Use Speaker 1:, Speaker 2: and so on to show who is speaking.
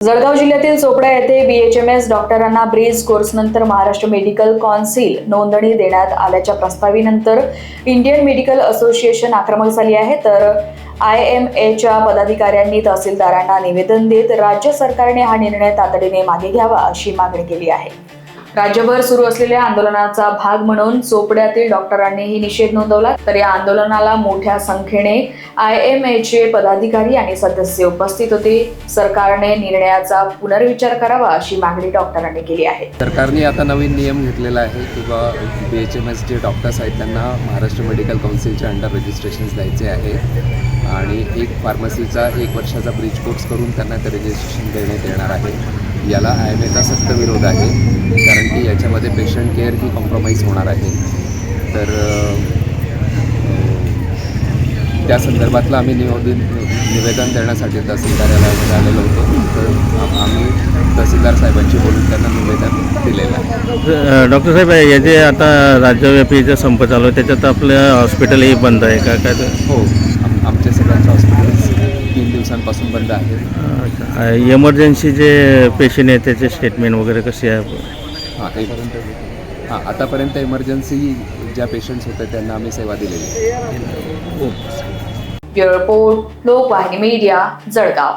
Speaker 1: जळगाव जिल्ह्यातील चोपडा येथे BHMS डॉक्टरांना ब्रीज कोर्सनंतर महाराष्ट्र मेडिकल कौन्सिल नोंदणी देण्यात आल्याच्या प्रस्तावानंतर इंडियन मेडिकल असोसिएशन आक्रमक झाली आहे। तर IMAच्या पदाधिकाऱ्यांनी तहसीलदारांना निवेदन देत राज्य सरकारने हा निर्णय तातडीने मागे घ्यावा अशी मागणी केली आहे। राज्यभर सुरू असलेल्या आंदोलनाचा भाग म्हणून चोपड्यातील डॉक्टरांनीही निषेध नोंदवला। तर या आंदोलनाला मोठ्या संख्येने IMAचे पदाधिकारी आणि सदस्य उपस्थित होते। सरकारने निर्णयाचा पुनर्विचार करावा अशी मागणी डॉक्टरांनी केली आहे।
Speaker 2: सरकारने आता नवीन नियम घेतलेला आहे किंवा BHMS जे डॉक्टर्स आहेत त्यांना महाराष्ट्र मेडिकल कौन्सिलच्या अंडर रजिस्ट्रेशन्स द्यायचे आहे आणि एक फार्मसीचा 1 वर्षाचा ब्रिज कोर्स करून त्यांना ते रजिस्ट्रेशन देण्यात येणार आहे। याला IMAचा सक्त विरोध आहे कारण की याच्यामध्ये पेशंट केअर ही कॉम्प्रोमाइज होणार आहे। तर त्या संदर्भातलं आम्ही निवेदन देण्यासाठी तहसीलदाराला आलेलो होतो। तर आम्ही तहसीलदार साहेबांशी बोलून त्यांना निवेदन दिलेलं आहे।
Speaker 3: डॉक्टर साहेब, हे जे आता राज्यव्यापी जे संप चालू आहे त्याच्यात आपलं हॉस्पिटलही बंद आहे का? काय
Speaker 2: हो, आमच्या सगळ्यांच्या हॉस्पिटल्स 3 दिवसांपासून बंद आहेत।
Speaker 3: इमर्जन्सी जे पेशंट आहे त्याचे स्टेटमेंट वगैरे कसे आहे?
Speaker 2: आतापर्यंत इमर्जन्सी ज्या पेशंट्स होते त्यांना आम्ही सेवा दिलेली आहे।
Speaker 1: Bureau report, Lokvahini media, Jalgaon.